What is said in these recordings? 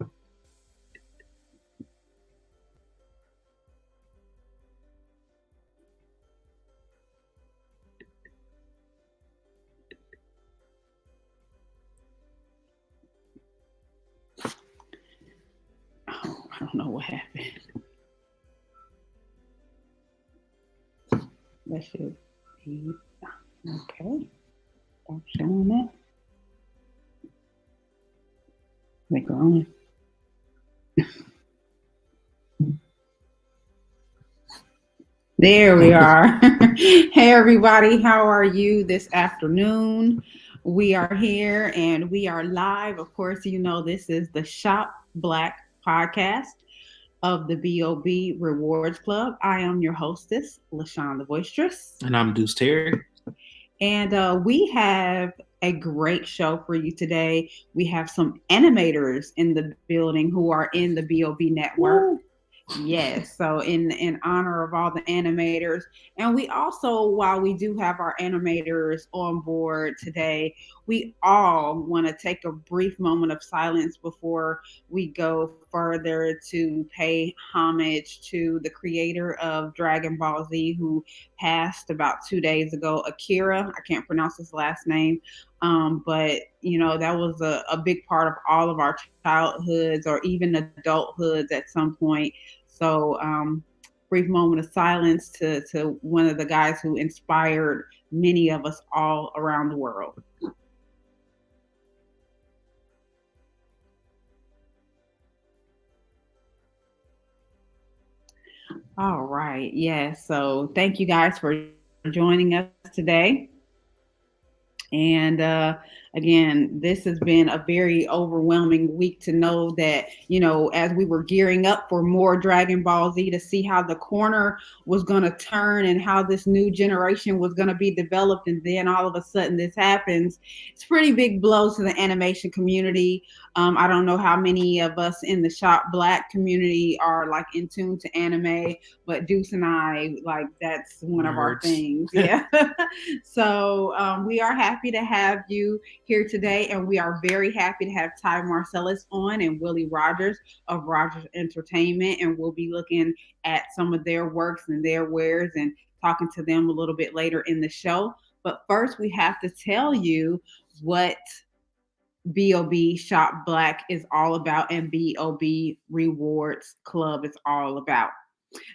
Oh, I don't know what happened. That should be okay. Stop showing that. Make on. There we are. Hey, everybody. How are you this afternoon? We are here and we are live. Of course, you know, this is the Shop Black podcast of the BOB Rewards Club. I am your hostess, LaShawn the Boisterous. And I'm Deuce Terry. And we have a great show for you today. We have some animators in the building who are in the BOB network. Woo. Yes, so in honor of all the animators, and we also, while we do have our animators on board today, we all want to take a brief moment of silence before we go further to pay homage to the creator of Dragon Ball Z, who passed about 2 days ago, Akira. I can't pronounce his last name, but you know that was a big part of all of our childhoods or even adulthoods at some point. So, brief moment of silence to one of the guys who inspired many of us all around the world. All right. Yeah. So thank you guys for joining us today. And again, this has been a very overwhelming week to know that, you know, as we were gearing up for more Dragon Ball Z, to see how the corner was going to turn and how this new generation was going to be developed. And then all of a sudden this happens. It's a pretty big blow to the animation community. I don't know how many of us in the Shop Black community are like in tune to anime, but Deuce and I, like, that's one of our things. Yeah. So we are happy to have you here today, and we are very happy to have Ty Marcellus on and Willie Rogers of Rogers Entertainment, and we'll be looking at some of their works and their wares and talking to them a little bit later in the show. But first, we have to tell you what BOB Shop Black is all about and BOB Rewards Club is all about.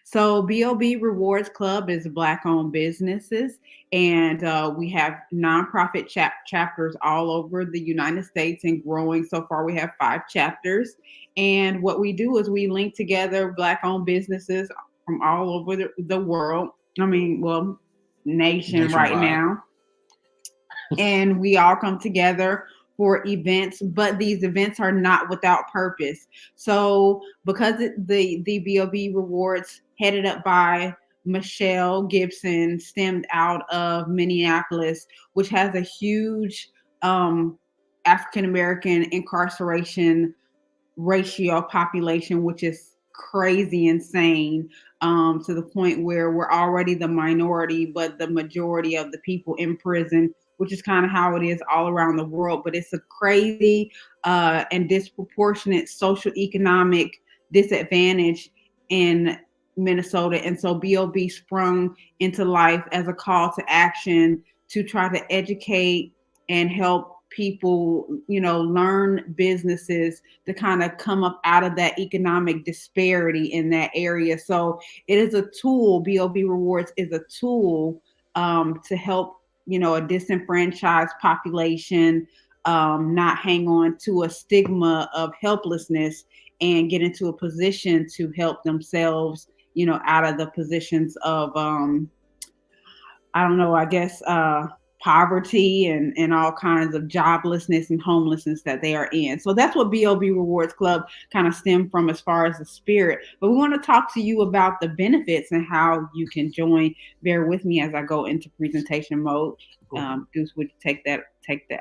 So BOB Rewards Club is Black-owned businesses, and we have nonprofit chapters all over the United States and growing. So far, we have 5 chapters. And what we do is we link together Black-owned businesses from all over the world. I mean, well, nation right now. And we all come together for events, but these events are not without purpose. So because the BOB Rewards, headed up by Michelle Gibson, stemmed out of Minneapolis, which has a huge African American incarceration ratio population, which is crazy insane, to the point where we're already the minority, but the majority of the people in prison, which is kind of how it is all around the world. But it's a crazy and disproportionate social economic disadvantage in Minnesota. And so BOB sprung into life as a call to action to try to educate and help people, you know, learn businesses to kind of come up out of that economic disparity in that area. So it is a tool. BOB Rewards is a tool to help, you know, a disenfranchised population not hang on to a stigma of helplessness and get into a position to help themselves, you know, out of the positions of I don't know, I guess poverty and all kinds of joblessness and homelessness that they are in. So that's what BOB Rewards Club kind of stemmed from as far as the spirit. But we want to talk to you about the benefits and how you can join. Bear with me as I go into presentation mode. Deuce, would you take that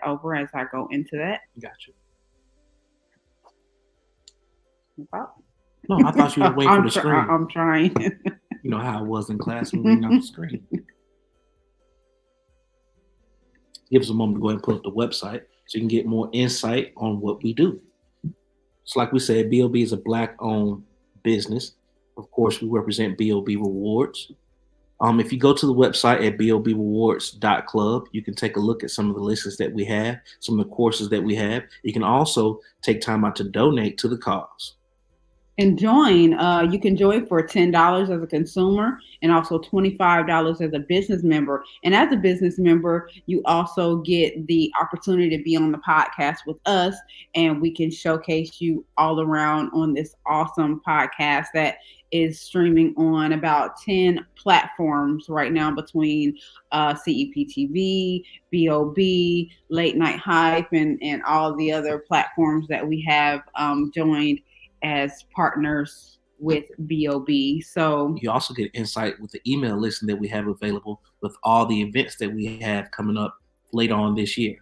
over as I go into that? Gotcha. Wow. No, I thought you were waiting for the screen. I'm trying. You know how it was in class when we reading off the screen. Give us a moment to go ahead and pull up the website so you can get more insight on what we do. So, like we said, BOB is a Black-owned business. Of course, we represent BOB Rewards. If you go to the website at bobrewards.club, you can take a look at some of the listings that we have, some of the courses that we have. You can also take time out to donate to the cause. And join. You can join for $10 as a consumer and also $25 as a business member. And as a business member, you also get the opportunity to be on the podcast with us, and we can showcase you all around on this awesome podcast that is streaming on about 10 platforms right now between CEPTV, BOB, Late Night Hype, and all the other platforms that we have joined as partners with BOB. So you also get insight with the email listing that we have available with all the events that we have coming up later on this year.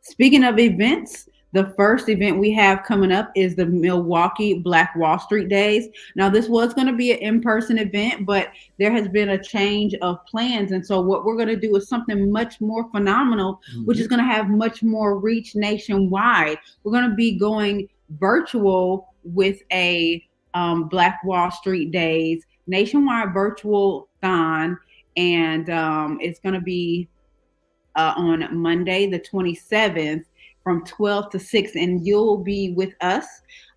Speaking of events, the first event we have coming up is the Milwaukee Black Wall Street Days. Now, this was going to be an in-person event, but there has been a change of plans. And so what we're going to do is something much more phenomenal, which is going to have much more reach nationwide. We're going to be going virtual with a Black Wall Street Days nationwide virtual thon, and it's going to be on Monday the 27th from 12 to 6, and you'll be with us,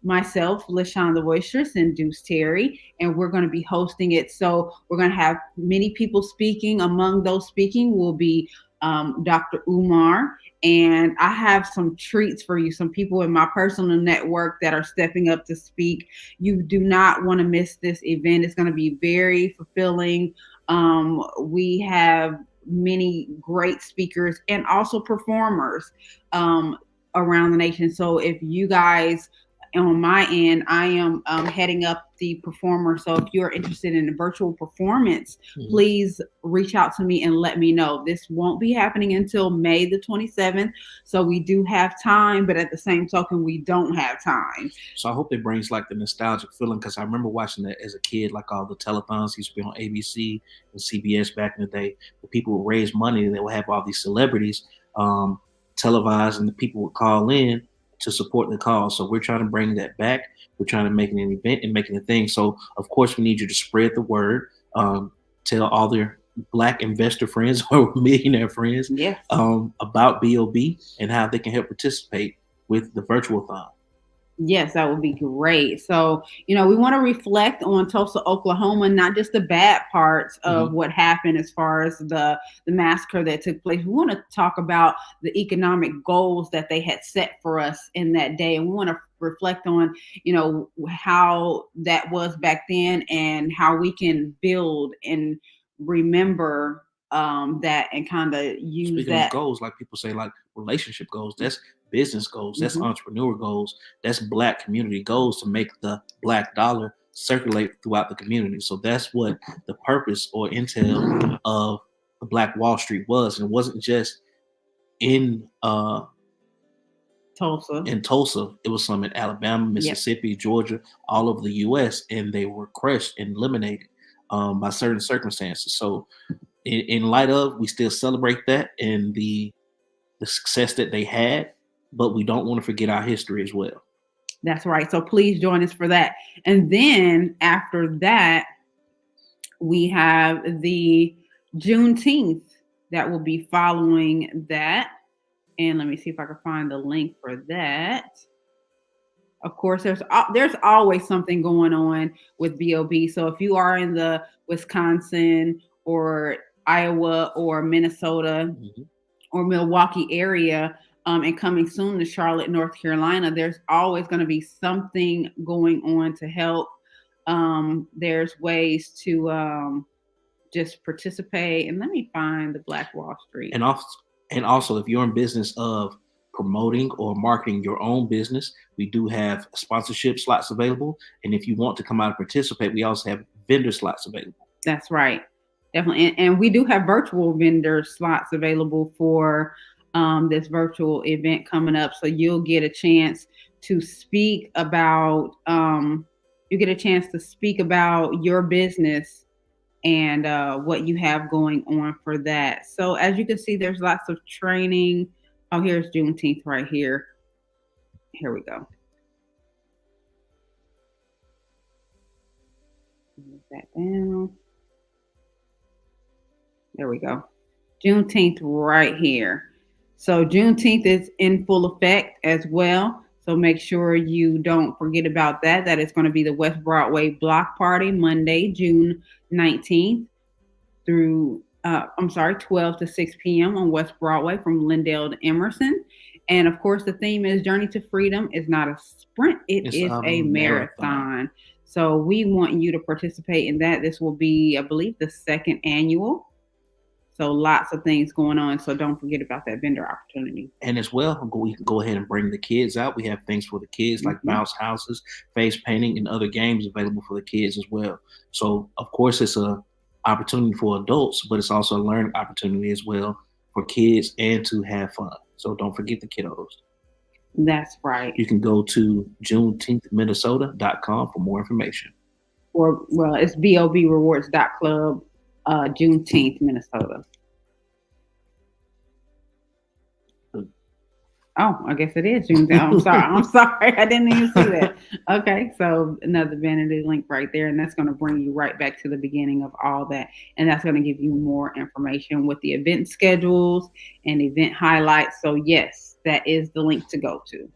myself, LaShawn the Boisterous, and Deuce Terry, and we're going to be hosting it. So we're going to have many people speaking. Among those speaking will be Dr. Umar, and I have some treats for you, some people in my personal network that are stepping up to speak. You do not want to miss this event. It's going to be very fulfilling. We have many great speakers and also performers around the nation. So if you guys, on my end, I am heading up the performer. So if you're interested in a virtual performance, please reach out to me and let me know. This won't be happening until May the 27th. So we do have time, but at the same token, we don't have time. So I hope it brings like the nostalgic feeling, because I remember watching that as a kid, like all the telethons used to be on ABC and CBS back in the day, where people would raise money and they would have all these celebrities televised, and the people would call in to support the cause. So we're trying to bring that back. We're trying to make it an event and making a thing. So of course we need you to spread the word. Tell all their Black investor friends or millionaire friends about BOB and how they can help participate with the virtual-thon. Yes, that would be great. So, we want to reflect on Tulsa, Oklahoma, not just the bad parts of what happened as far as the massacre that took place. We want to talk about the economic goals that they had set for us in that day. And we want to reflect on, how that was back then and how we can build and remember that and kind of use Speaking that. Of goals, like people say, like relationship goals, that's business goals, that's entrepreneur goals, that's Black community goals, to make the Black dollar circulate throughout the community. So that's what the purpose or intel of the Black Wall Street was. And it wasn't just in Tulsa. It was some in Alabama, Mississippi, Georgia, all over the US, and they were crushed and eliminated by certain circumstances. So in light of, we still celebrate that and the success that they had, but we don't want to forget our history as well. That's right. So please join us for that. And then after that, we have the Juneteenth that will be following that. And let me see if I can find the link for that. Of course, there's always something going on with BOB. So if you are in the Wisconsin or Iowa or Minnesota or Milwaukee area, and coming soon to Charlotte, North Carolina, there's always going to be something going on to help. There's ways to just participate. And let me find the Black Wall Street. And also, if you're in business of promoting or marketing your own business, we do have sponsorship slots available. And if you want to come out and participate, we also have vendor slots available. That's right. Definitely. And we do have virtual vendor slots available for this virtual event coming up. So you'll get a chance to speak about your business and what you have going on for that. So as you can see, there's lots of training. Oh, here's Juneteenth right here. Here we go. that down. There we go. Juneteenth right here. So Juneteenth is in full effect as well. So make sure you don't forget about that. That is going to be the West Broadway Block Party Monday, June 19th through, 12 to 6 p.m. on West Broadway from Lindale to Emerson. And of course, the theme is Journey to Freedom is not a sprint, it It's is a a marathon. marathon. So we want you to participate in that. This will be, I believe, the second annual. So lots of things going on. So don't forget about that vendor opportunity. And as well, we can go ahead and bring the kids out. We have things for the kids like Mhm. bounce houses, face painting, and other games available for the kids as well. So of course, it's a opportunity for adults, but it's also a learning opportunity as well for kids and to have fun. So don't forget the kiddos. That's right. You can go to juneteenthminnesota.com for more information. Or, well, it's bobrewards.club, Juneteenth, Minnesota. Oh, I guess it is June. I'm sorry. I'm sorry. I didn't even see that. Okay, so another vanity link right there, and that's going to bring you right back to the beginning of all that, and that's going to give you more information with the event schedules and event highlights. So yes, that is the link to go to.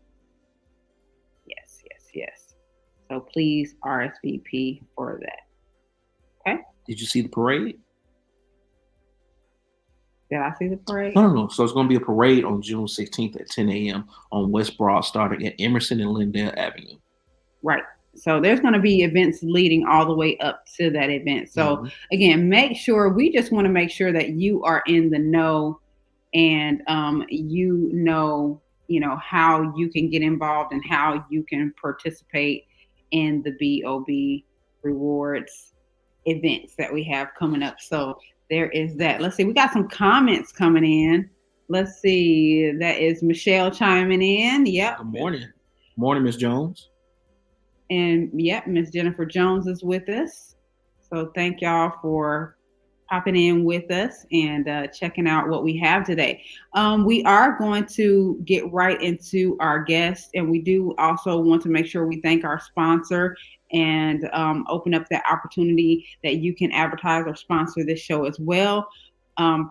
Yes, yes, yes. So please RSVP for that. Okay. Did you see the parade? Did I see the parade? No. So it's going to be a parade on June 16th at 10 a.m. on West Broad, starting at Emerson and Lindale Avenue. Right. So there's going to be events leading all the way up to that event. So again, make sure we just want to make sure that you are in the know and you know how you can get involved and how you can participate in the BOB rewards events that we have coming up. So there is that. Let's see. We got some comments coming in. Let's see. That is Michelle chiming in. Yep. Good morning. Morning, Miss Jones. And yep, Miss Jennifer Jones is with us. So thank y'all for popping in with us and checking out what we have today. We are going to get right into our guests, and we do also want to make sure we thank our sponsor and open up that opportunity that you can advertise or sponsor this show as well.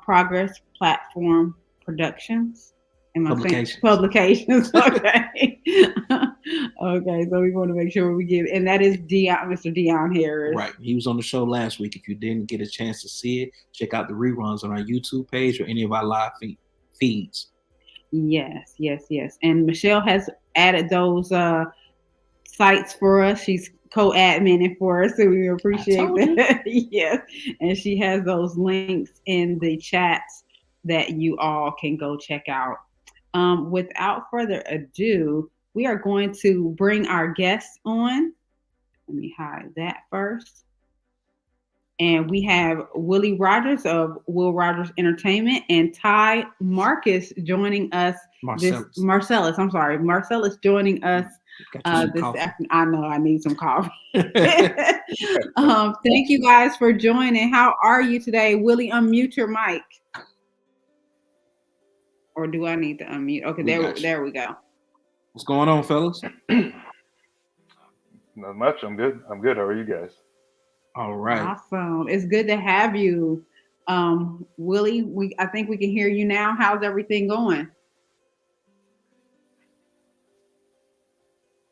Progress Platform Productions. Publications. Okay. Okay. So we want to make sure we give, and that is Mr. Dion Harris. Right. He was on the show last week. If you didn't get a chance to see it, check out the reruns on our YouTube page or any of our live feeds. Yes. And Michelle has added those sites for us. She's co-adminning for us, so we appreciate that. Yes. And she has those links in the chats that you all can go check out. Without further ado, we are going to bring our guests on. Let me hide that first. And we have Willie Rogers of Will Rogers Entertainment and Ty Marcus joining us. Marcellus joining us this afternoon. I know I need some coffee. Thank you guys for joining. How are you today? Willie, unmute your mic. Or do I need to unmute? Okay, there we go. What's going on, fellas? Not much. I'm good. How are you guys? All right. Awesome. It's good to have you. Willie, I think we can hear you now. How's everything going?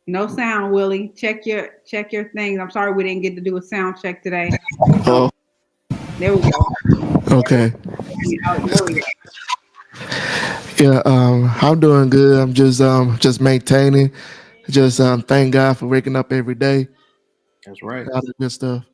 No sound, Willie. Check your things. I'm sorry we didn't get to do a sound check today. Oh. There we go. Okay. Yeah, I'm doing good. I'm just maintaining. Just thank God for waking up every day. That's right. All the good stuff.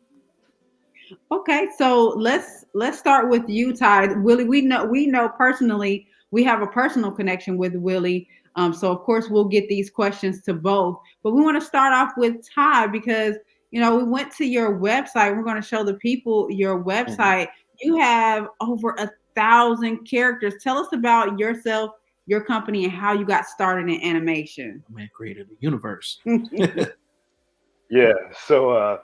Okay, so let's start with you, Ty. Willie, we know personally, we have a personal connection with Willie. So of course we'll get these questions to both. But we want to start off with Ty because we went to your website. We're going to show the people your website. You have over 1,000 characters. Tell us about yourself, your company, and how you got started in animation. Man created a universe. Yeah, so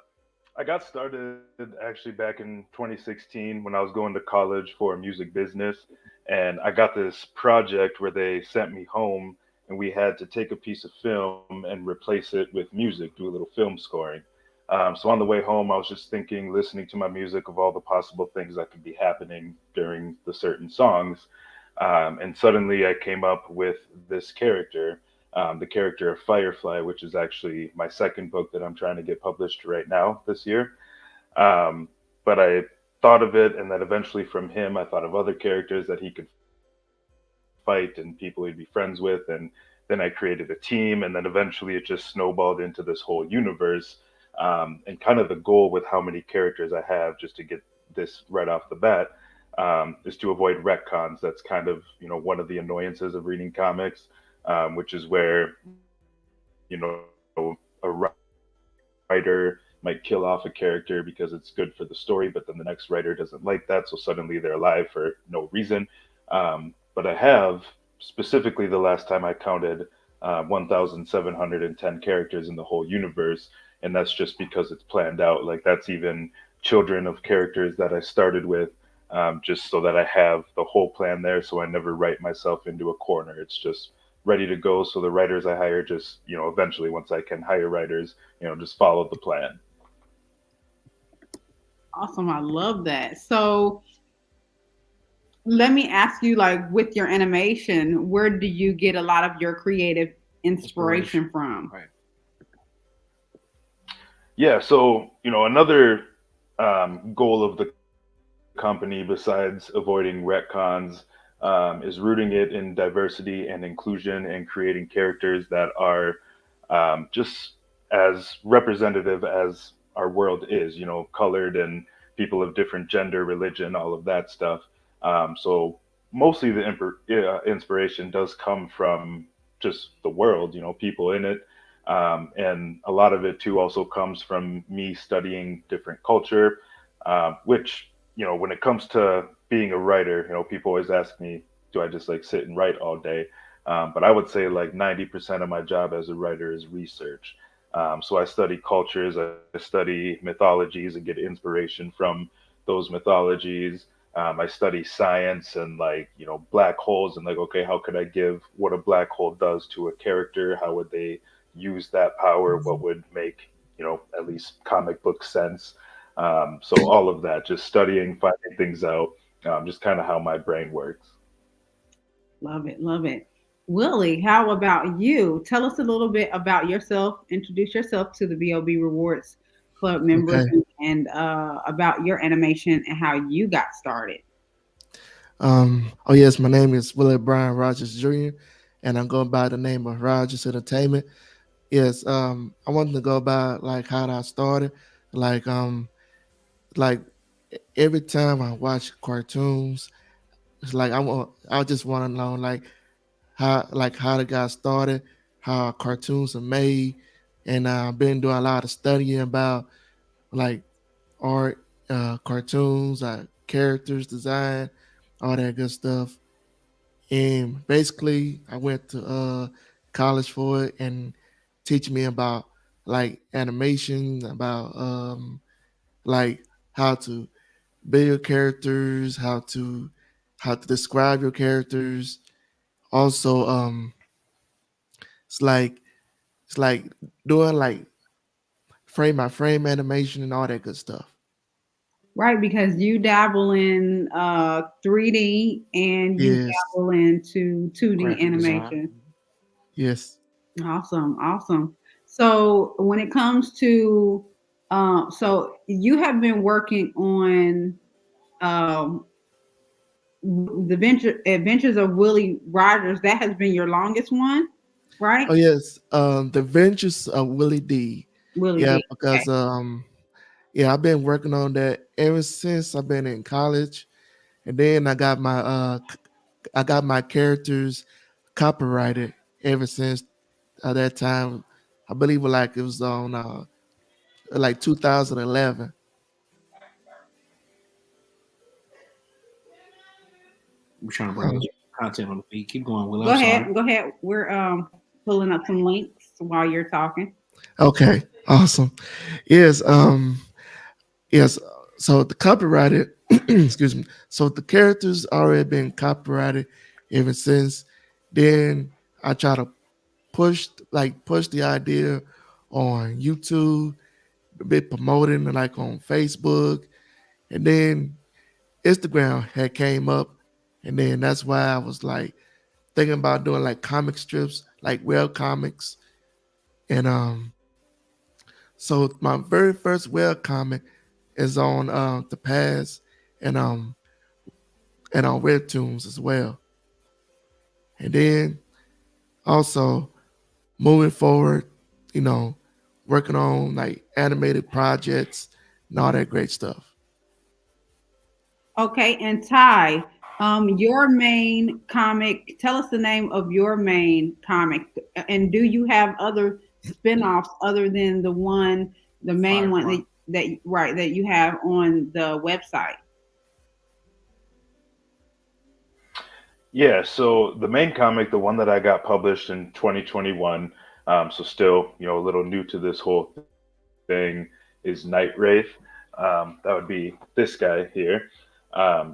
I got started actually back in 2016 when I was going to college for music business, and I got this project where they sent me home and we had to take a piece of film and replace it with music, do a little film scoring. So on the way home, I was just thinking, listening to my music of all the possible things that could be happening during the certain songs. And suddenly I came up with this character, the character of Firefly, which is actually my second book that I'm trying to get published right now this year. Um, but I thought of it, and then eventually from him, I thought of other characters that he could fight and people he'd be friends with. And then I created a team, and then eventually it just snowballed into this whole universe. And kind of the goal with how many characters I have, just to get this right off the bat, is to avoid retcons. That's kind of, one of the annoyances of reading comics, which is where, a writer might kill off a character because it's good for the story, but then the next writer doesn't like that, so suddenly they're alive for no reason. But I have, specifically the last time I counted, 1,710 characters in the whole universe, and that's just because it's planned out. Like that's even children of characters that I started with, just so that I have the whole plan there, so I never write myself into a corner. It's just ready to go. So the writers I hire just, eventually once I can hire writers, just follow the plan. Awesome. I love that. So let me ask you, like, with your animation, where do you get a lot of your creative inspiration Inspiration. from? Right. Yeah, so another goal of the company besides avoiding retcons is rooting it in diversity and inclusion and creating characters that are just as representative as our world is, colored and people of different gender, religion, all of that stuff. So mostly the inspiration does come from just the world, people in it. And a lot of it too also comes from me studying different culture, which, when it comes to being a writer, people always ask me, do I just like sit and write all day? But I would say like 90% of my job as a writer is research. So I study cultures, I study mythologies and get inspiration from those mythologies. I study science and like, black holes and like, okay, how could I give what a black hole does to a character? How would they use that power? What would make, at least comic book sense? So all of that, just studying, finding things out, just kind of how my brain works. Love it. Love it. Willie, how about you? Tell us a little bit about yourself. Introduce yourself to the BOB Rewards Club members, Okay. and about your animation and how you got started. Oh yes, my name is Willie Brian Rogers Jr. and I'm going by the name of Rogers Entertainment. Yes, I wanted to go by like how I started. Like like every time I watch cartoons, it's like I just want to know how the guy started, how cartoons are made, and I've been doing a lot of studying about like art, cartoons, characters, design, all that good stuff. And basically, I went to college for it and teach me about like animation, about like how to build characters, how to describe your characters. Also, it's like it's like doing like frame by frame animation and all that good stuff. Right, because you dabble in 3D and you Yes, dabble into 2D Graphic design. animation. yes. Awesome, awesome. So when it comes to, so you have been working on um, the Adventures of Willie Rogers. That has been your longest one, right? Oh yes, the Ventures of Willie D. Willie Yeah, D. Okay. because yeah, I've been working on that ever since I've been in college, and then I got my characters copyrighted ever since that time. I believe it was on like 2011. We're trying to bring Uh, us content on the feed. Keep going, Will. Go I'm sorry. ahead. Go ahead. We're pulling up some links while you're talking. okay, awesome. Yes, yes. So the copyrighted, excuse me. So the characters already been copyrighted ever since. Then I try to push the idea on YouTube. a bit promoting like on Facebook, and then Instagram had came up, and then that's why I was like thinking about doing like comic strips, like web comics, and so my very first web comic is on the Pass and on Webtoons as well, and then also moving forward, you know, working on like animated projects and all that great stuff. Okay, and Ty, your main comic, tell us the name of your main comic. And do you have other spin-offs other than the main one Firefly. that you have on the website? Yeah, so the main comic, the one that I got published in 2021, so still, a little new to this whole thing, is Night Wraith. That would be this guy here.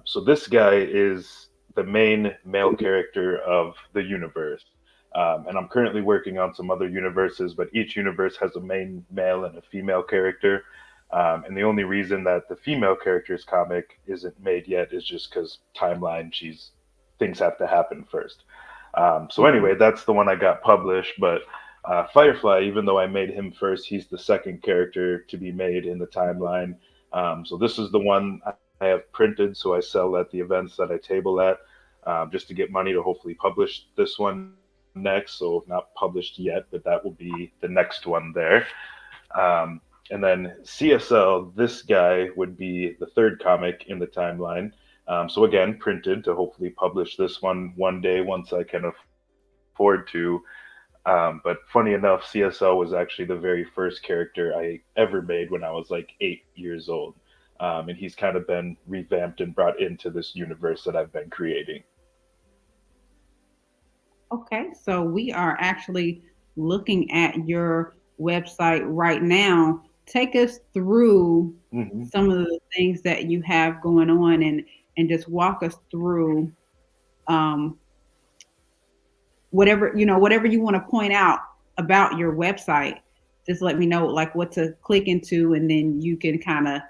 So this guy is the main male character of the universe. And I'm currently working on some other universes, but each universe has a main male and a female character. And the only reason that the female character's comic isn't made yet is just because timeline, she's things have to happen first. So Okay. anyway, that's the one I got published. But Firefly, even though I made him first, he's the second character to be made in the timeline. So this is the one I have printed, so I sell at the events that I table at, just to get money to hopefully publish this one next. So not published yet, but that will be the next one there. And then CSL, this guy would be the third comic in the timeline. So again, printed to hopefully publish this one day once I can afford to. But funny enough, CSL was actually the very first character I ever made when I was like 8 years old. And he's kind of been revamped and brought into this universe that I've been creating. Okay, so we are actually looking at your website right now. Take us through Hmm. some of the things that you have going on, and just walk us through um, whatever you want to point out about your website. Just let me know like what to click into, and then you can kind of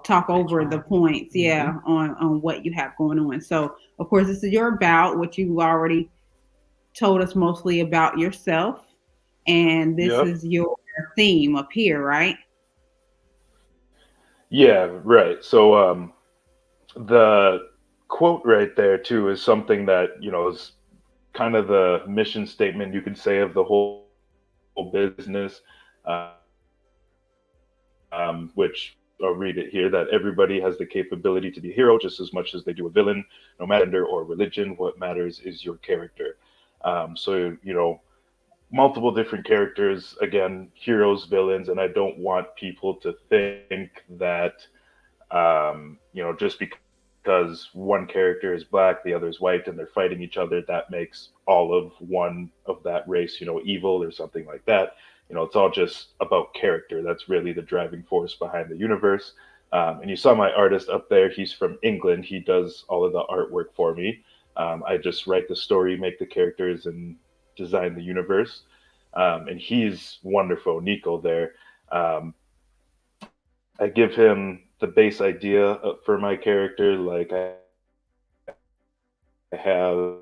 talk over the Explain. points, Hmm. yeah, on what you have going on. So, of course, this is your about, what you already told us mostly about yourself, and this Yep. is your theme up here, right? Yeah, right. So the quote right there too is something that is kind of the mission statement you could say of the whole business, which I'll read it here, that everybody has the capability to be a hero just as much as they do a villain, no matter your gender or religion. What matters is your character. Multiple different characters, again, heroes, villains, and I don't want people to think that just because one character is black, the other is white, and they're fighting each other, that makes all of one of that race, evil or something like that. It's all just about character. That's really the driving force behind the universe. And you saw my artist up there. He's from England. He does all of the artwork for me. I just write the story, make the characters, and design the universe. And he's wonderful, Nico there. Um, I give him the base idea for my character. Like I have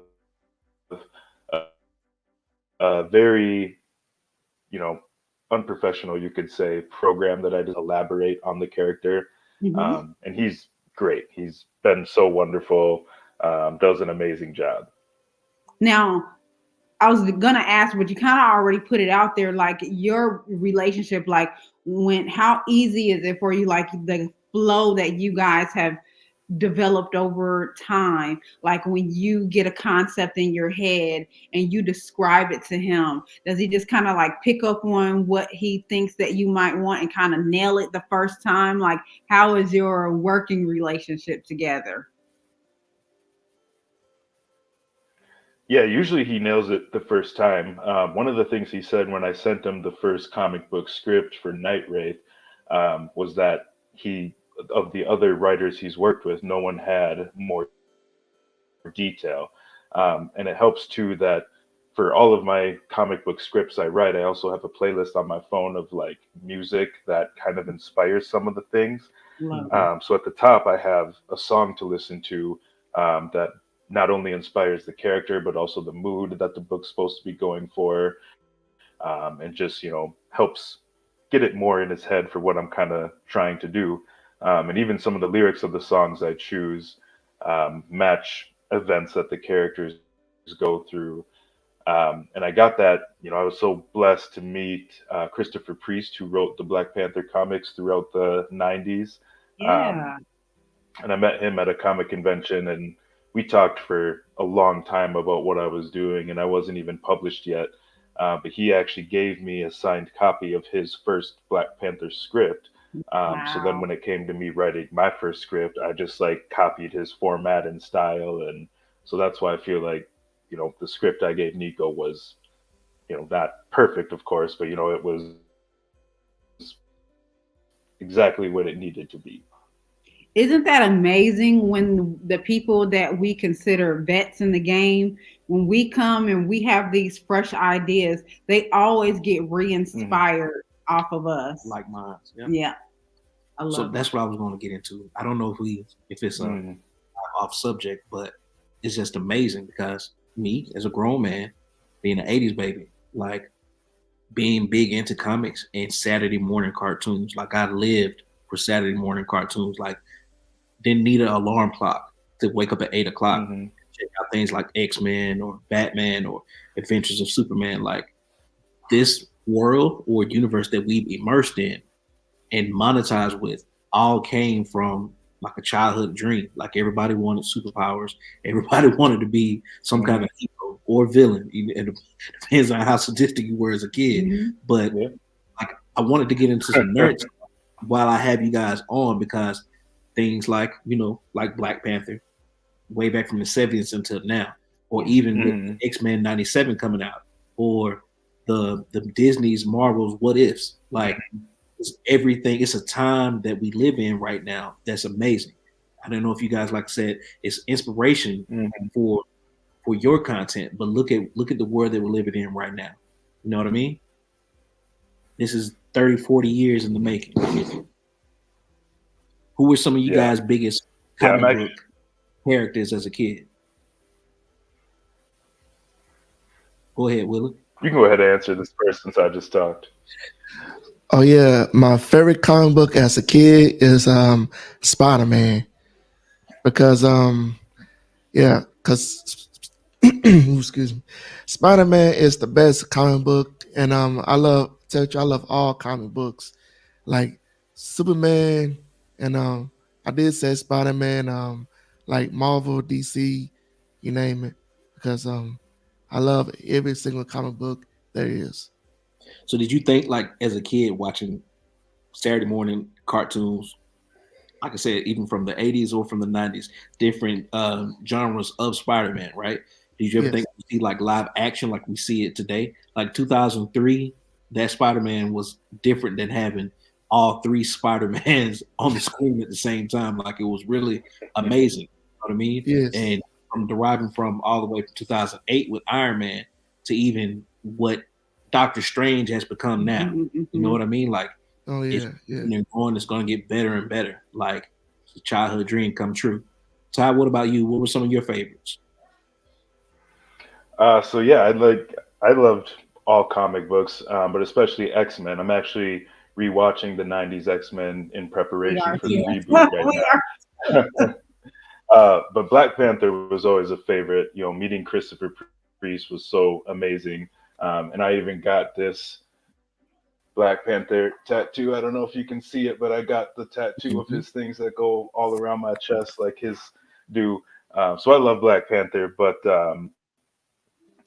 a very, unprofessional, you could say, program that I just elaborate on the character. Hmm. And he's great. He's been so wonderful. Does an amazing job. Now, I was gonna ask, but you kind of already put it out there. Like your relationship, like how easy is it for you? Like the flow that you guys have developed over time. Like when you get a concept in your head and you describe it to him, does he just kind of like pick up on what he thinks that you might want and kind of nail it the first time? Like, how is your working relationship together? Yeah, usually he nails it the first time. One of the things he said when I sent him the first comic book script for Night Wraith was that he, of the other writers he's worked with, no one had more detail. And it helps too that for all of my comic book scripts I write, I also have a playlist on my phone of like music that kind of inspires some of the things. Love Mhm. it. So at the top, I have a song to listen to that not only inspires the character, but also the mood that the book's supposed to be going for, and just, helps get it more in his head for what I'm kind of trying to do. And even some of the lyrics of the songs I choose match events that the characters go through. And I got that, I was so blessed to meet Christopher Priest, who wrote the Black Panther comics throughout the 90s. Um, Yeah. and I met him at a comic convention, and we talked for a long time about what I was doing, and I wasn't even published yet. But he actually gave me a signed copy of his first Black Panther script. So then Wow. when it came to me writing my first script, I just like copied his format and style, and so that's why I feel like, the script I gave Nico was, not perfect, of course, but it was exactly what it needed to be. Isn't that amazing when the people that we consider vets in the game, when we come and we have these fresh ideas, they always get Hmm. re-inspired off of us. Like mine. Yeah. Yeah, I So love it. that's what I was going to get into. I don't know if it's a Hmm. off subject, but it's just amazing because me as a grown man, being an '80s baby, like being big into comics and Saturday morning cartoons. Like I lived for Saturday morning cartoons. Like didn't need an alarm clock to wake up at 8 o'clock, Hmm. check out things like X-Men or Batman or Adventures of Superman. Like this world or universe that we've immersed in and monetized with all came from like a childhood dream. Like everybody wanted superpowers. Everybody wanted to be some kind Hmm. of hero or villain. It depends on how sadistic you were as a kid. Hmm. But Yeah. like I wanted to get into some nerd stuff while I have you guys on because things like, like Black Panther, way back from the 70s until now, or Yeah. even with Hmm. X-Men 97 coming out, or the Disney's Marvel's What Ifs. Like it's everything. It's a time that we live in right now that's amazing. I don't know if you guys like I said, it's inspiration Hmm. for your content, but look at the world that we're living in right now. You know what I mean? This is 30, 40 years in the making. Who were some of you Yeah. guys' biggest Yeah. I'm comic actually. book characters as a kid? Go ahead, Willie. You can go ahead and answer this first since I just talked. Oh yeah, my favorite comic book as a kid is Spider Man because yeah, because excuse me, Spider Man is the best comic book, and I love all comic books like Superman, and I did say Spider Man, like Marvel, DC, you name it, because I love every single comic book there is. So did you think like as a kid watching Saturday morning cartoons, like I said, even from the '80s or from the '90s, different genres of Spider-Man, right? Did you ever Yes. think we see like live action like we see it today? Like 2003, that Spider-Man was different than having all three Spider-Mans on the screen at the same time. Like it was really amazing. You know what I mean? Yes. And from deriving from all the way from 2008 with Iron Man to even what Doctor Strange has become now. Hmm. You know Hmm. what I mean? Like Oh it's yeah. Yeah. and growing. It's going to get better and better. Like it's a childhood dream come true. Ty, what about you? What were some of your favorites? So yeah, I loved all comic books, but especially X Men. I'm actually rewatching the '90s X Men in We preparation are for the too. reboot right We are. now. But Black Panther was always a favorite. Meeting Christopher Priest was so amazing, and I even got this Black Panther tattoo. I don't know if you can see it, but I got the tattoo of his Mhm. things that go all around my chest, like his do. So I love Black Panther, but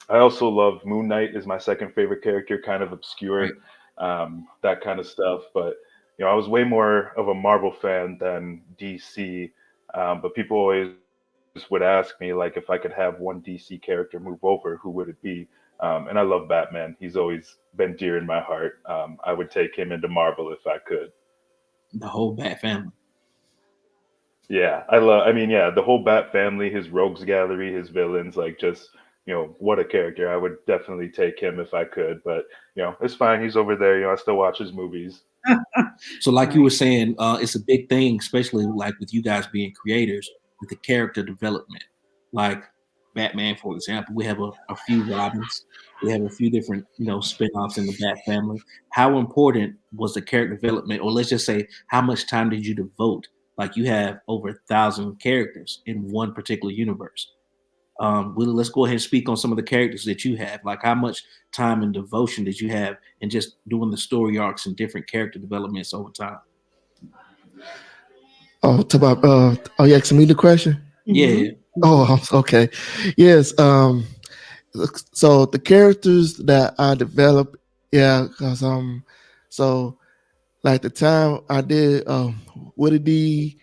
I also love Moon Knight is my second favorite character, kind of obscure, Right. that kind of stuff. But I was way more of a Marvel fan than DC. But people always would ask me like if I could have one DC character move over, who would it be? And I love Batman. He's always been dear in my heart. I would take him into Marvel if I could. The whole Bat family. Yeah, I love. I mean, yeah, the whole Bat family, his rogues gallery, his villains, like just what a character. I would definitely take him if I could, but it's fine. He's over there. I still watch his movies. So, like you were Right. saying, it's a big thing, especially like with you guys being creators, with the character development. Like Batman, for example, we have a few Robins, we have a few different, spin-offs in the Bat family. How important was the character development, or let's just say, how much time did you devote? Like you have over 1,000 characters in one particular universe. Willie, let's go ahead and speak on some of the characters that you have. Like, how much time and devotion did you have in just doing the story arcs and different character developments over time? Oh, to about oh, you asking me the question? Yeah, Mhm. Oh, okay. Yes. So the characters that I developed, yeah, cause so like the time I did Woody D,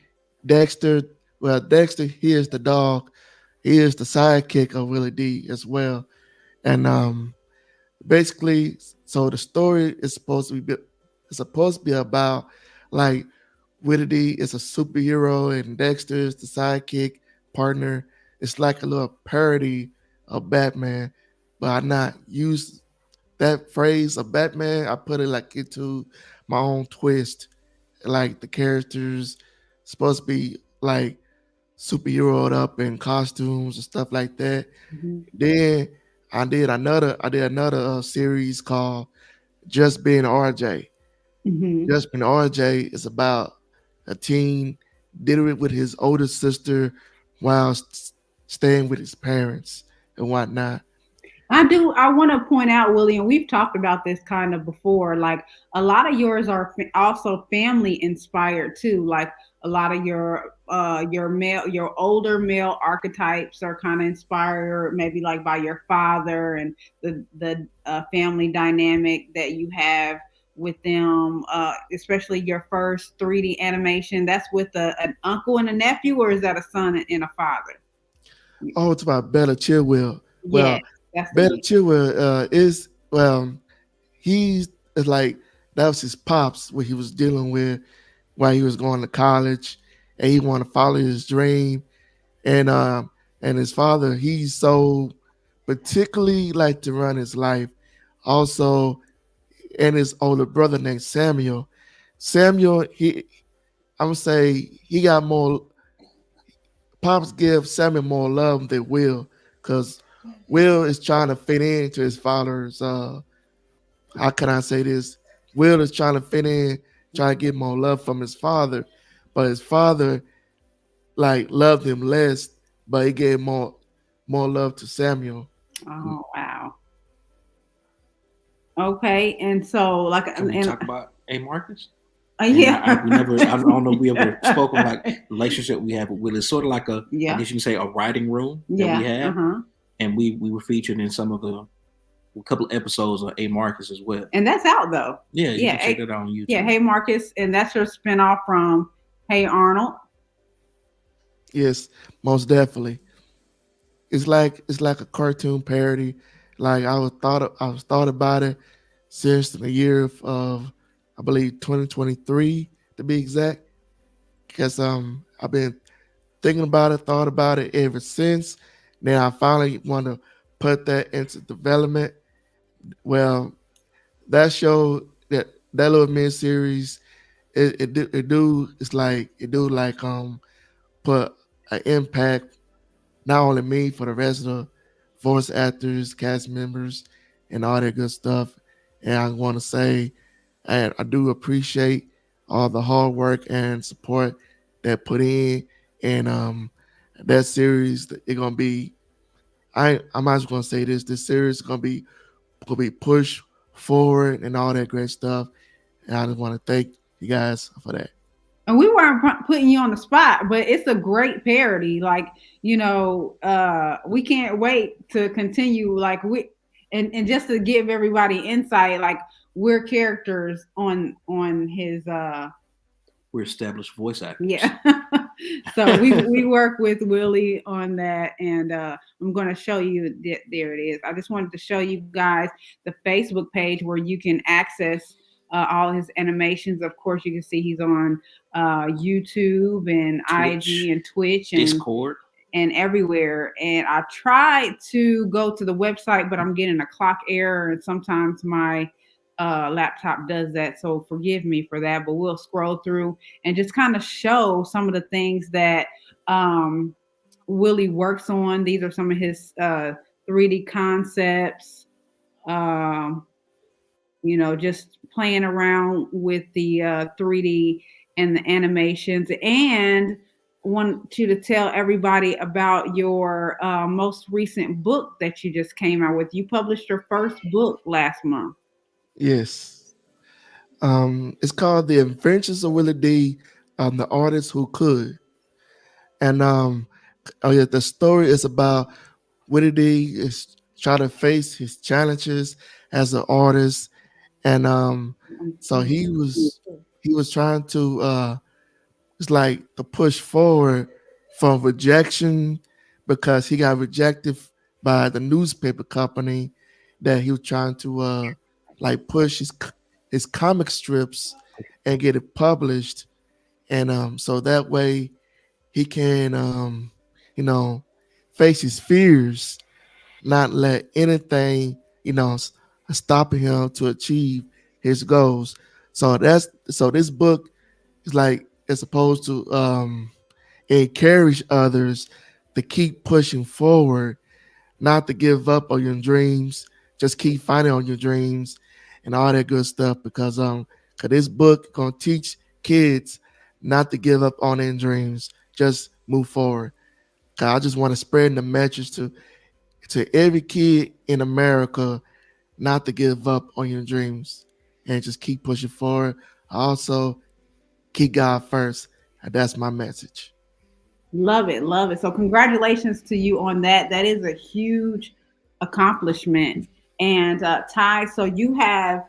Dexter. Well, Dexter, he is the dog. He is the sidekick of Willie D as well. And basically, so the story is supposed to be it's supposed to be about like Whitty is a superhero and Dexter is the sidekick partner. It's like a little parody of Batman, but I not use that phrase of Batman. I put it like into my own twist. Like the characters supposed to be like superheroed up in costumes and stuff like that. Mhm. Then I did another series called Just Being RJ. Mhm. Just Being RJ is about a teen dealing with his older sister while staying with his parents and whatnot. I do. I want to point out, Willie, and we've talked about this kind of before. Like a lot of yours are also family inspired too. Like a lot of your older male archetypes are kind of inspired, maybe like by your father and the family dynamic that you have with them. Especially your first 3D animation. That's with an uncle and a nephew, or is that a son and a father? Oh, it's about Bella Chilwell. Yes, Well, that's the Bella name. Chilwell is he's it's like that was his pops what he was dealing with while he was going to college, and he wanted to follow his dream. And his father, he's so particularly like to run his life. Also, and his older brother named Samuel. Samuel, I'm gonna say he got more. Pops give Samuel more love than Will, because Will is trying to fit into his father's. How can I say this? Will is trying to fit in, trying to get more love from his father, but his father like loved him less, but he gave more love to Samuel. Oh wow. Okay, and so like can we and talk about A Marcus? And yeah, we never, I don't know if we ever spoke on like the relationship we have with Willie. It's sort of like I yeah, guess you can say a writing room that we yeah, have, uh-huh. and we were featured in some of a couple of episodes of A Marcus as well. And that's out though. Yeah, you Yeah, can check that out on yeah. YouTube. Hey Marcus, and that's your spinoff from Hey Arnold. Yes, most definitely. It's like a cartoon parody. Like I was thought about it since the year of I believe 2023 to be exact. Because I've been thinking about it, thought about it ever since. Now I finally want to put that into development. Well, that show that little mini series it do like put an impact not only me for the rest of the voice actors, cast members, and all that good stuff. And I want to say, and I do appreciate all the hard work and support that put in, and that series. It gonna be. I'm just gonna say this. This series is gonna be pushed forward and all that great stuff. And I just want to thank you guys for that. And we weren't putting you on the spot, but it's a great parody. Like we can't wait to continue. Like and just to give everybody insight, like we're characters on his We're established voice actors. yeah. So we work with Willie on that, and I'm going to show you that there it is. I just wanted to show you guys the Facebook page where you can access all his animations. Of course, you can see he's on YouTube and IG Twitch, and Twitch Discord. and everywhere. And I tried to go to the website, but I'm getting a clock error, and sometimes my laptop does that. So forgive me for that. But we'll scroll through and just kind of show some of the things that um, Willie works on. These are some of his 3D concepts. Um, just playing around with the 3D and the animations. And want you to tell everybody about your most recent book that you just came out with. You published your first book last month. Yes. It's called The Adventures of Willie D, the artist who could. And oh yeah, the story is about Willie D is trying to face his challenges as an artist, and so he was trying to it's like to push forward from rejection because he got rejected by the newspaper company that he was trying to like push his comic strips and get it published, and so that way he can you know face his fears, not let anything stopping him to achieve his goals. So this book is like it's supposed to encourage others to keep pushing forward, not to give up on your dreams. Just keep fighting on your dreams and all that good stuff because cause this book gonna teach kids not to give up on their dreams. Just move forward. 'Cause I just want to spread the message to every kid in America not to give up on your dreams and just keep pushing forward. Also, keep God first. And that's my message. Love it, love it. So congratulations to you on that. That is a huge accomplishment. And Ty, so you have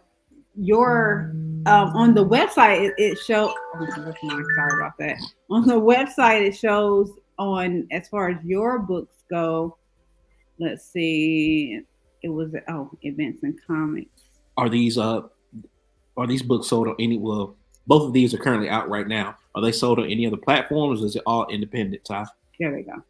your on the website. It shows. Oh, that's mine. Sorry about that. On the website, it shows on as far as your books go. Let's see. It was events and comics. Are these books sold on any? Well, both of these are currently out right now. Are they sold on any other platforms? Or is it all independent, Ty? There we go.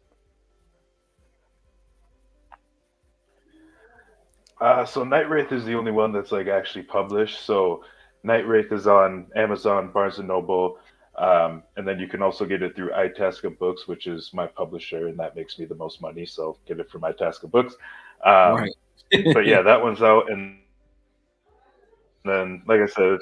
So Night Wraith is the only one that's like actually published. So Night Wraith is on Amazon, Barnes and Noble, and then you can also get it through iTaska Books, which is my publisher, and that makes me the most money. So get it from iTaska Books. Right. Um, but yeah, that one's out, and then like I said,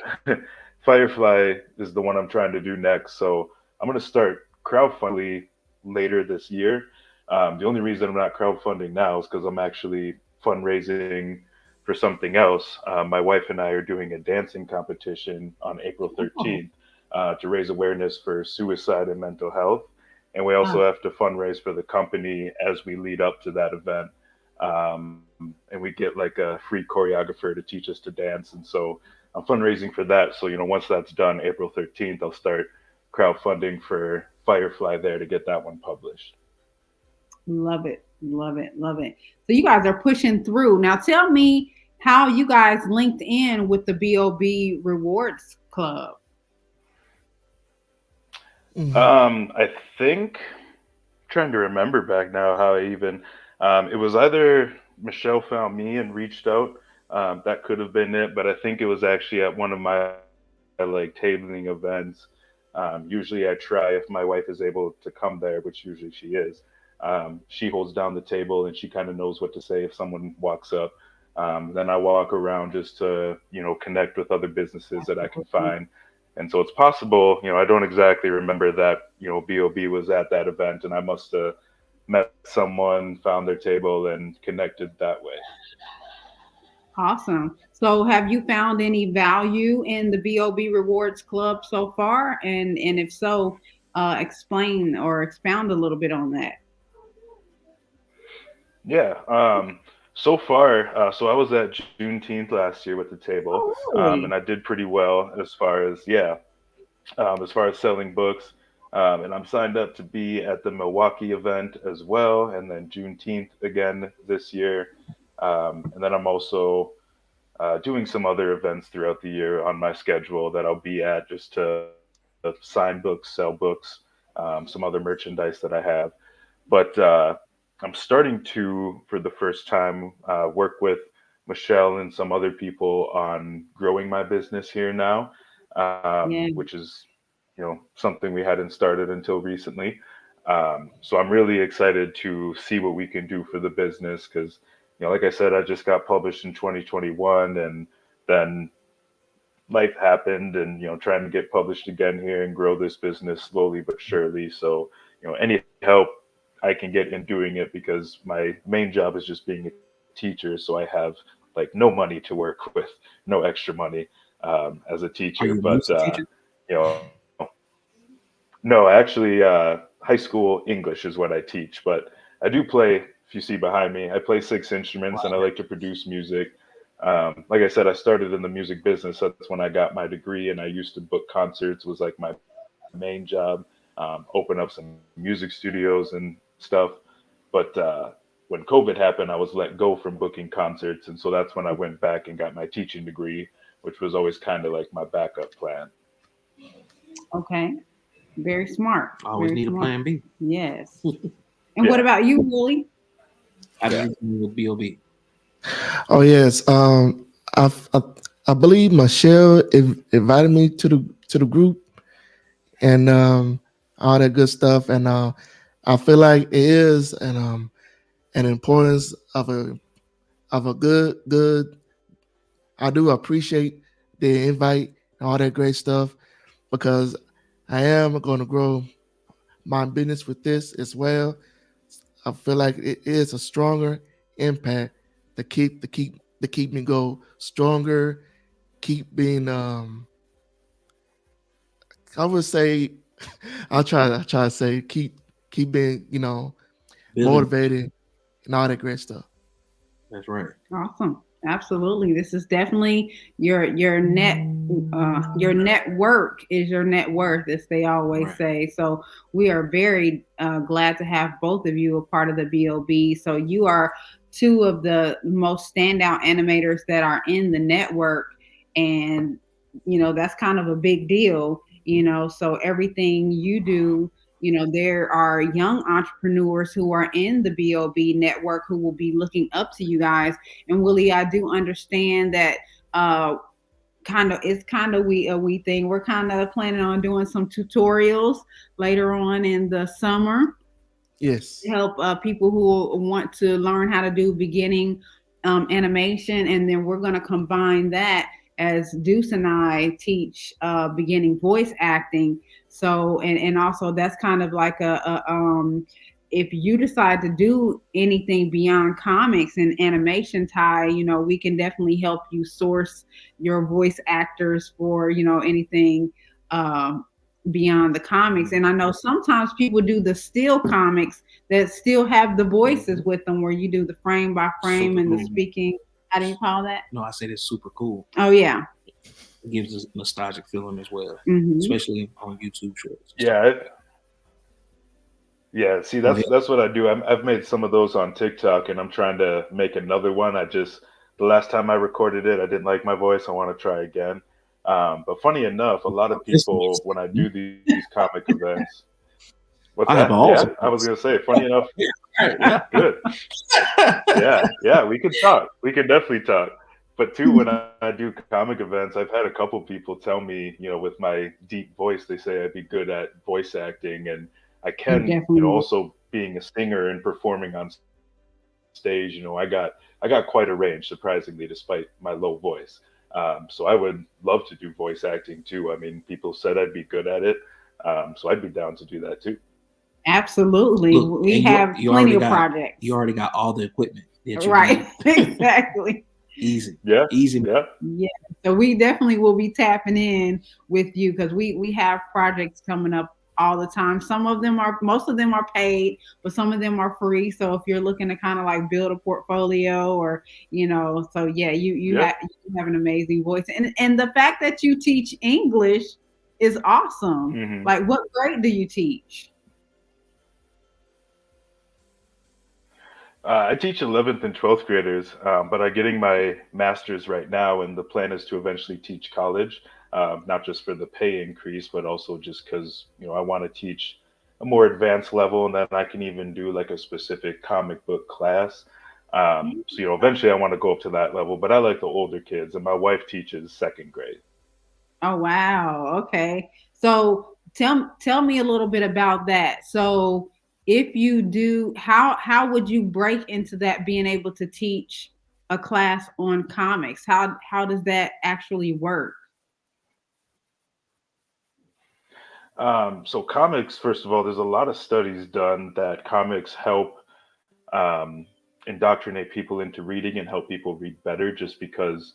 Firefly is the one I'm trying to do next. So I'm gonna start crowdfunding later this year. The only reason I'm not crowdfunding now is because I'm actually fundraising for something else. My wife and I are doing a dancing competition on April Oh, 13th to raise awareness for suicide and mental health. And we wow. also have to fundraise for the company as we lead up to that event. And we get like a free choreographer to teach us to dance. And so I'm fundraising for that. So, once that's done, April 13th, I'll start crowdfunding for Firefly there to get that one published. Love it. Love it. Love it. So you guys are pushing through. Now tell me how you guys linked in with the BOB Rewards Club. Mhm. I think trying to remember back now how I even it was either Michelle found me and reached out. That could have been it, but I think it was actually at one of my like tabling events. Usually I try if my wife is able to come there, which usually she is. She holds down the table and she kind of knows what to say if someone walks up. Then I walk around just to connect with other businesses that I can find. And so it's possible, I don't exactly remember that, BOB was at that event and I must have met someone, found their table, and connected that way. Awesome. So have you found any value in the BOB Rewards Club so far? And if so, explain or expound a little bit on that. Yeah. So far, so I was at Juneteenth last year with the table, Oh, and I really? did pretty well as far as selling books. And I'm signed up to be at the Milwaukee event as well, and then Juneteenth again this year. And then I'm also doing some other events throughout the year on my schedule that I'll be at just to sign books, sell books, some other merchandise that I have. But I'm starting to, for the first time, work with Michelle and some other people on growing my business here now, Yeah. which is, something we hadn't started until recently. So I'm really excited to see what we can do for the business because, like I said, I just got published in 2021, and then life happened, and trying to get published again here and grow this business slowly but surely. So any help I can get in doing it, because my main job is just being a teacher, so I have like no money to work with, no extra money as a teacher. Are you a But music teacher? you know no, actually, high school English is what I teach, but I do play. If you see behind me, I play six instruments and I like to produce music. Like I said, I started in the music business. That's when I got my degree, and I used to book concerts. Was like my main job. Open up some music studios and stuff. But when COVID happened, I was let go from booking concerts, and so that's when I went back and got my teaching degree, which was always kind of like my backup plan. Okay. Very smart. Always Very need a smart. plan B. Yes. And Yeah. what about you, Willie? How Yeah. did you do with B.O.B.? Oh yes. I, I I believe Michelle invited me to the group and all that good stuff. And I feel like it is an importance of a good. I do appreciate the invite and all that great stuff because I am going to grow my business with this as well. I feel like it is a stronger impact to keep me go stronger, keep being I would say I try to say keep being, Building. motivated and all that great stuff. That's right. Awesome. Absolutely. This is definitely your network is your net worth, as they always Right. say. So we are very glad to have both of you a part of the BOB. So you are two of the most standout animators that are in the network, and that's kind of a big deal. So everything you do, there are young entrepreneurs who are in the BOB network who will be looking up to you guys. And Willie, I do understand that kind of we thing. We're kind of planning on doing some tutorials later on in the summer Yes. help people who want to learn how to do beginning animation, and then we're going to combine that as Deuce and I teach beginning voice acting. So, and also that's kind of like if you decide to do anything beyond comics and animation, Ty, we can definitely help you source your voice actors for anything. Beyond the comics. And I know sometimes people do the still comics that still have the voices Mhm. with them, where you do the frame by frame Super and the cool. speaking. How do you call that? No, I said it's super cool. Oh yeah. It gives us nostalgic feeling as well, Hmm. especially on YouTube shorts and stuff. Yeah, yeah. See, Go that's ahead. that's what I do. I've made some of those on TikTok, and I'm trying to make another one. The last time I recorded it, I didn't like my voice. I want to try again. But funny enough, a lot of This people, when I one, do these comic events, what's I that? have an Yeah, awesome I was voice. gonna say. Funny enough, Yeah. good. Yeah, yeah. We can talk. We can definitely talk. But too, when I do comic events, I've had a couple people tell me, with my deep voice, they say I'd be good at voice acting, and I You can, definitely. also being a singer and performing on stage. I got quite a range, surprisingly, despite my low voice. So I would love to do voice acting too. I mean, people said I'd be good at it, so I'd be down to do that too. Absolutely. Look, We and have plenty of you projects. already got all the equipment that you Right. need. Exactly. Easy, Yeah, easy. yeah, Yeah. So we definitely will be tapping in with you because we have projects coming up all the time. Most of them are paid, but some of them are free. So if you're looking to kind of like build a portfolio or, so yeah, yep. you have an amazing voice. And the fact that you teach English is awesome. Hmm. Like what grade do you teach? I teach 11th and 12th graders, but I'm getting my master's right now, and the plan is to eventually teach college, not just for the pay increase, but also just because I want to teach a more advanced level, and then I can even do like a specific comic book class. So eventually I want to go up to that level, but I like the older kids, and my wife teaches second grade. Oh wow. Okay. So tell me a little bit about that. So if you do, how would you break into that being able to teach a class on comics? How does that actually work? So comics, first of all, there's a lot of studies done that comics help um, indoctrinate people into reading and help people read better. Just because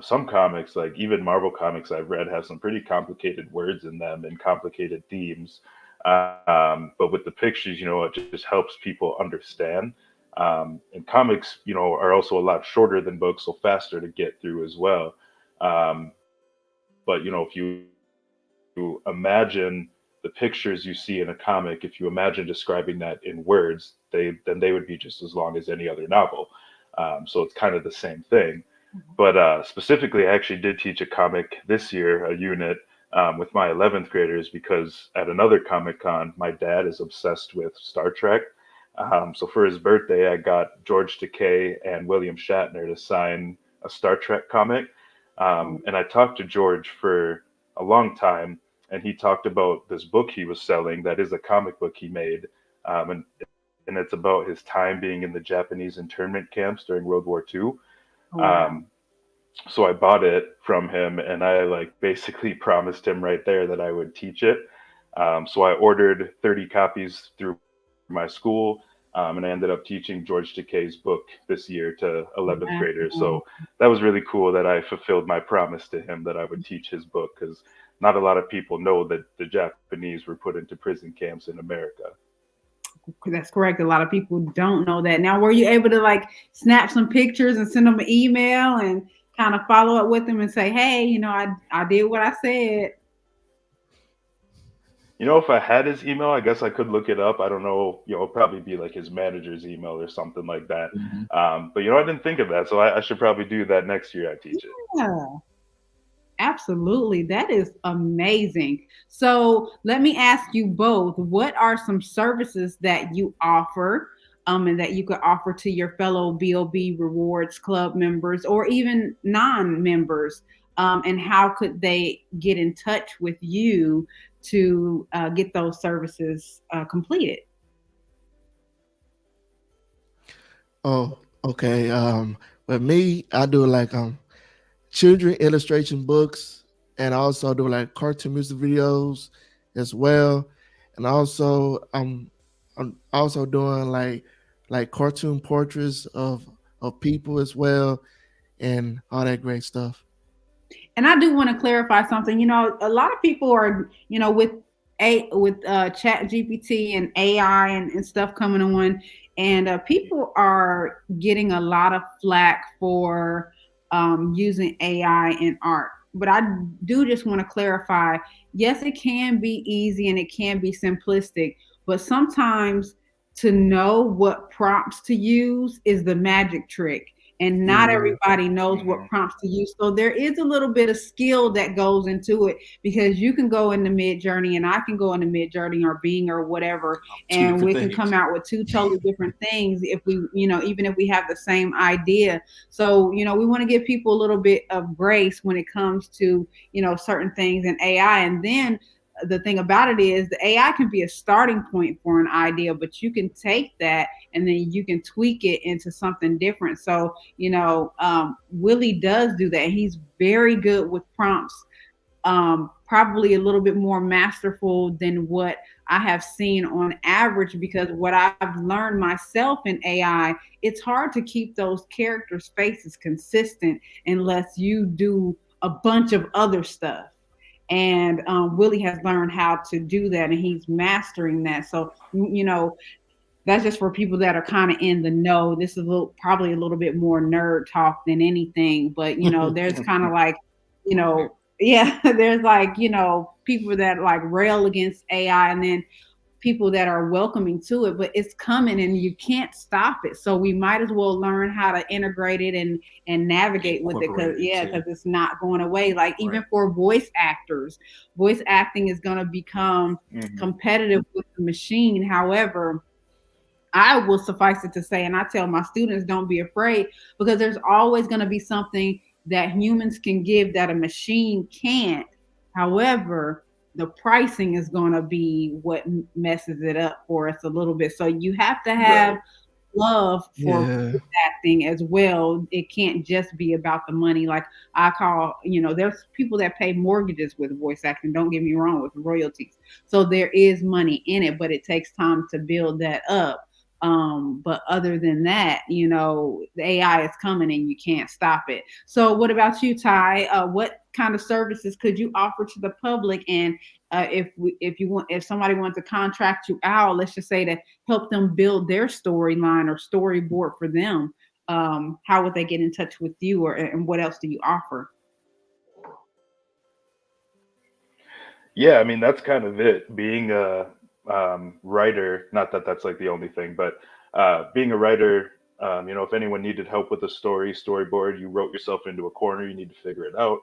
some comics, like even Marvel comics I've read, have some pretty complicated words in them and complicated themes. But with the pictures, it just helps people understand. And comics, are also a lot shorter than books, so faster to get through as well. But if you imagine the pictures you see in a comic, if you imagine describing that in words, they would be just as long as any other novel. So it's kind of the same thing. But specifically, I actually did teach a comic this year, a unit with my 11th graders, because at another Comic Con, my dad is obsessed with Star Trek. So for his birthday, I got George Takei and William Shatner to sign a Star Trek comic. And I talked to George for a long time, and he talked about this book he was selling that is a comic book he made. And it's about his time being in the Japanese internment camps during World War II. Oh wow. Um, so I bought it from him, and I like basically promised him right there that I would teach it. So I ordered 30 copies through my school, and I ended up teaching George Takei's book this year to 11th graders. So Wow. that was really cool that I fulfilled my promise to him that I would teach his book, because not a lot of people know that the Japanese were put into prison camps in America. That's correct. A lot of people don't know that. Now, were you able to like snap some pictures and send them an email and kind of follow up with them and say, hey, I did what I said. If I had his email, I guess I could look it up. I don't know. It'll probably be like his manager's email or something like that. Mhm. But I didn't think of that, so I should probably do that next year I teach it. Yeah. Absolutely. That is amazing. So let me ask you both, what are some services that you offer and that you could offer to your fellow BOB Rewards Club members or even non-members? And how could they get in touch with you to get those services completed? Oh, okay. With me, I do like children illustration books, and I also do like cartoon music videos as well. And also I'm also doing like cartoon portraits of people as well, and all that great stuff. And I do want to clarify something. A lot of people are, with Chat GPT and AI and stuff coming on, and people are getting a lot of flack for using AI in art. But I do just want to clarify. Yes, it can be easy and it can be simplistic, but sometimes to know what prompts to use is the magic trick, and not Yeah. everybody knows what Hmm. prompts to use. So there is a little bit of skill that goes into it, because you can go into Mid Journey and I can go into Mid Journey or Bing or whatever, Two and different we can come things. out with two totally different things if we, even if we have the same idea. So, we want to give people a little bit of grace when it comes to, certain things in AI. And then the thing about it is the AI can be a starting point for an idea, but you can take that and then you can tweak it into something different. So, Willie does do that. He's very good with prompts, probably a little bit more masterful than what I have seen on average, because what I've learned myself in AI, it's hard to keep those characters' faces consistent unless you do a bunch of other stuff. And Willie has learned how to do that, and he's mastering that. So, that's just for people that are kind of in the know. This is probably a little bit more nerd talk than anything, but there's kind of like, yeah, there's like, people that like rail against AI, and then people that are welcoming to it, but it's coming and you can't stop it. So we might as well learn how to integrate it and navigate with it, because Incorporated yeah, into because it's not going away. Like right. even for voice actors, voice acting is going to become Hmm. competitive with the machine. However, I will suffice it to say, and I tell my students, don't be afraid, because there's always going to be something that humans can give that a machine can't. However, the pricing is going to be what messes it up for us a little bit. So you have to have Right. love for Yeah. voice acting as well. It can't just be about the money. Like I call, there's people that pay mortgages with voice acting. Don't get me wrong, with royalties. So there is money in it, but it takes time to build that up. But other than that, the AI is coming and you can't stop it. So what about you, Ty? What kind of services could you offer to the public? And if somebody wants to contract you out, let's just say to help them build their storyline or storyboard for them, how would they get in touch with you, and what else do you offer? Yeah, I mean that's kind of it. Being a writer, not that that's like the only thing, but being a writer, if anyone needed help with a storyboard, you wrote yourself into a corner, you need to figure it out.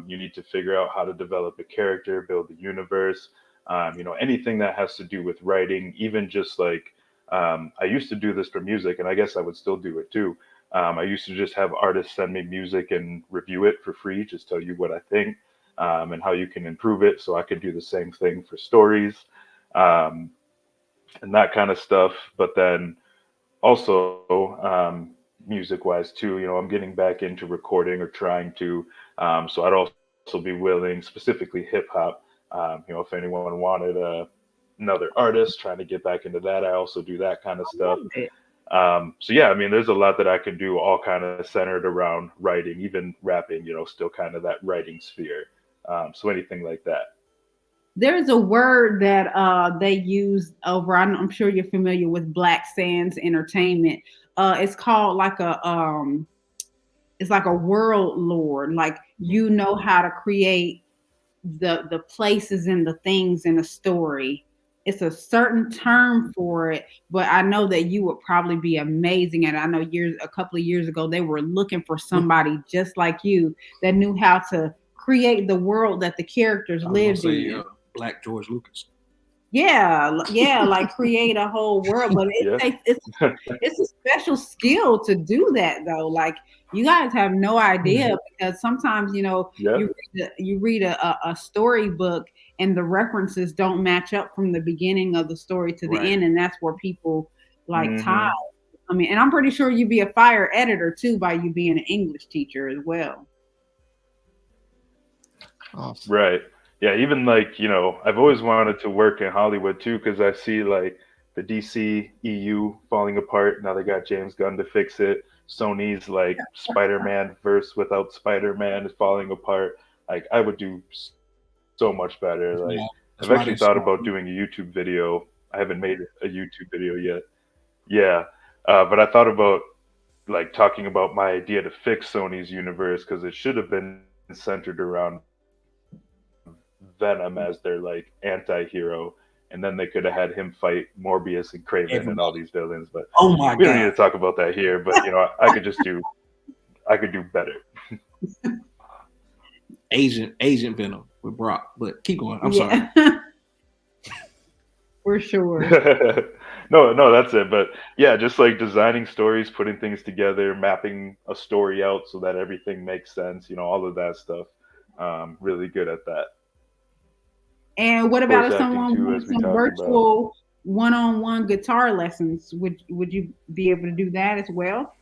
You need to figure out how to develop a character, build a universe. Anything that has to do with writing, even just like I used to do this for music, and I guess I would still do it too. I used to just have artists send me music and review it for free, just tell you what I think, and how you can improve it. So I could do the same thing for stories, um, and that kind of stuff. But then also music wise too, I'm getting back into recording or trying to. So I'd also be willing, specifically hip hop. If anyone wanted another artist trying to get back into that, I also do that kind of I stuff. love it. So yeah, I mean, there's a lot that I can do, all kind of centered around writing, even rapping. Still kind of that writing sphere. So anything like that. There's a word that they use over. I'm sure you're familiar with Black Sands Entertainment. It's called like it's like a world lord. Like you know how to create the places and the things in a story. It's a certain term for it, but I know that you would probably be amazing. And I know a couple of years ago, they were looking for somebody just like you that knew how to create the world that the characters I was gonna lived say in. Black George Lucas. Yeah, yeah, like create a whole world, but it Yeah. takes it's a special skill to do that though. Like you guys have no Yeah. idea, because sometimes Yeah. you read a storybook and the references don't match up from the beginning of the story to the Right. end, and that's where people like tie. Hmm. I mean, and I'm pretty sure you'd be a fire editor too by you being an English teacher as well. Awesome. Right. Yeah. Even like, I've always wanted to work in Hollywood too, because I see like the DC EU falling apart. Now they got James Gunn to fix it. Sony's like Spider-Man verse without Spider-Man is falling apart. Like I would do so much better. That's Like why. I've That's why actually they're thought smart. about doing a YouTube video. I haven't made a YouTube video yet. Yeah. But I thought about like talking about my idea to fix Sony's universe, because it should have been centered around Venom as their like anti-hero, and then they could have had him fight Morbius and Craven and all these Everybody. villains. But we Oh don't need my to talk God. about that here. But I could do better. Agent Venom with Brock. But keep going. I'm sorry. Yeah, for sure. No, no, that's it. But yeah, just like designing stories, putting things together, mapping a story out so that everything makes sense. All of that stuff. Really good at that. And what about Voice if acting someone too, wanted as we some talked about. virtual one-on-one guitar lessons? Would you be able to do that as well?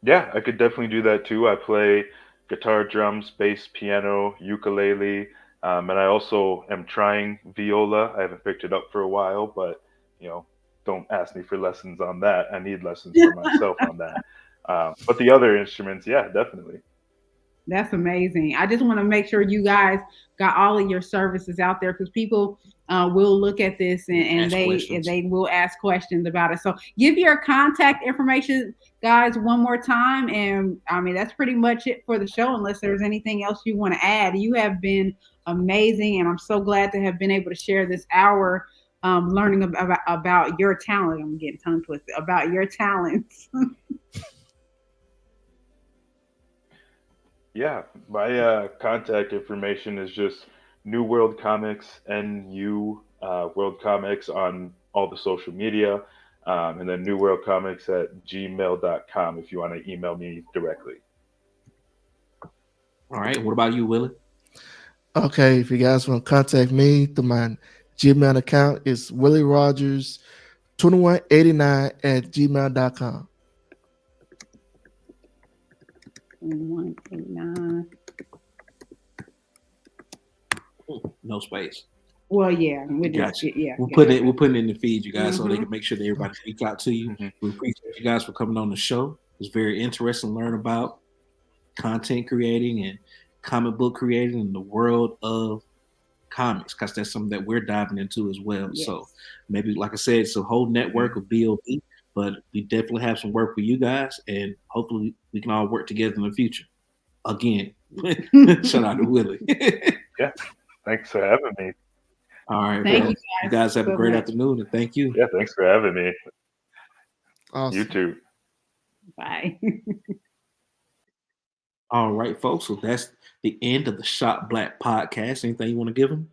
Yeah, I could definitely do that too. I play guitar, drums, bass, piano, ukulele, and I also am trying viola. I haven't picked it up for a while, but you know, don't ask me for lessons on that. I need lessons for myself on that. But the other instruments, yeah, definitely. That's amazing. I just want to make sure you guys got all of your services out there because people will look at this and Ask questions. they will ask questions about it. So give your contact information, guys, one more time. And I mean, that's pretty much it for the show, unless there's anything else you want to add. You have been amazing, and I'm so glad to have been able to share this hour learning about your talent. I'm getting tongue twisted about your talents. Yeah, my contact information is just New World Comics, NU World Comics on all the social media, and then New World Comics at gmail.com if you want to email me directly. All right. What about you, Willie? Okay, if you guys want to contact me through my Gmail account, it's Willie Rogers 2189 at gmail.com. 189. No space. Well, yeah, we just Gotcha. yeah. We'll put it in the feed, you guys, so they Mhm. can make sure that everybody reach out to you. Mhm. We appreciate you guys for coming on the show. It's very interesting to learn about content creating and comic book creating in the world of comics, because that's something that we're diving into as well. Yes. So maybe, like I said, it's a whole network of BOB, but we definitely have some work for you guys, and hopefully we can all work together in the future. Again, shout out to Willie. Yeah, thanks for having me. All right, Thank well, you you guys have a so great much. afternoon, and thank you. Yeah, thanks for having me. Awesome. You too. Bye. All right, folks. So that's the end of the Shop Black podcast. Anything you want to give them?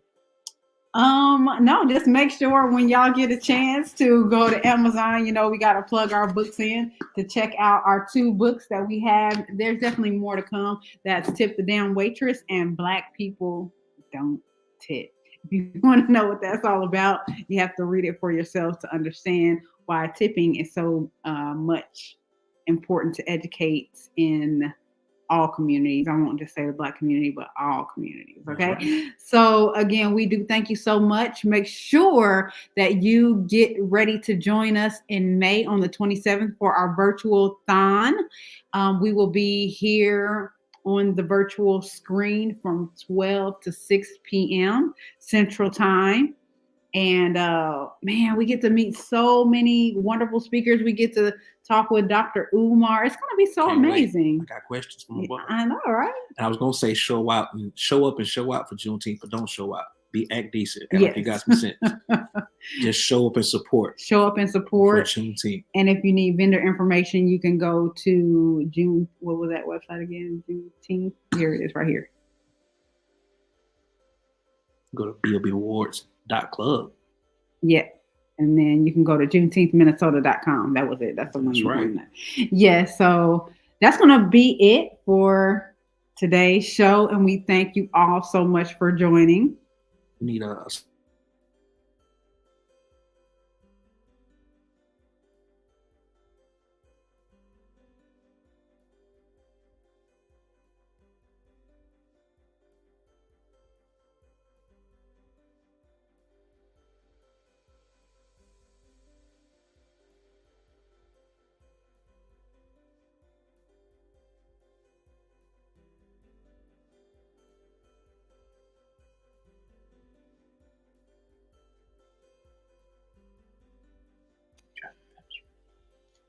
No, just make sure when y'all get a chance to go to Amazon, we got to plug our books in to check out our 2 books that we have. There's definitely more to come. That's Tip the Damn Waitress and Black People Don't Tip. If you want to know what that's all about, you have to read it for yourself to understand why tipping is so much important to educate in all communities. I won't just say the Black community, but all communities. Okay. Right. So again, we do thank you so much. Make sure that you get ready to join us in May on the 27th for our virtual thon. We will be here on the virtual screen from 12 to 6 p.m. Central Time. And man, we get to meet so many wonderful speakers. We get to talk with Dr. Umar. It's going to be so Can't wait. amazing. I got questions from the book. I know, right? And I was gonna say show out and show up for Juneteenth, but don't show out. Act decent. Yes. Like you got some sense. Just show up and support. Show up and For support. Juneteenth. And if you need vendor information, you can go to June. What was that website again? Juneteenth. Here it is, right here. Go to bobawards.club. Yeah. And then you can go to JuneteenthMinnesota.com. That was it. That's the one. That's right. Yeah. So that's going to be it for today's show. And we thank you all so much for joining. We need a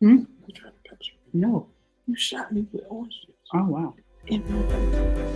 Hmm? You tried to pepper me. No. You shot me with orange juice. Oh, wow. In November.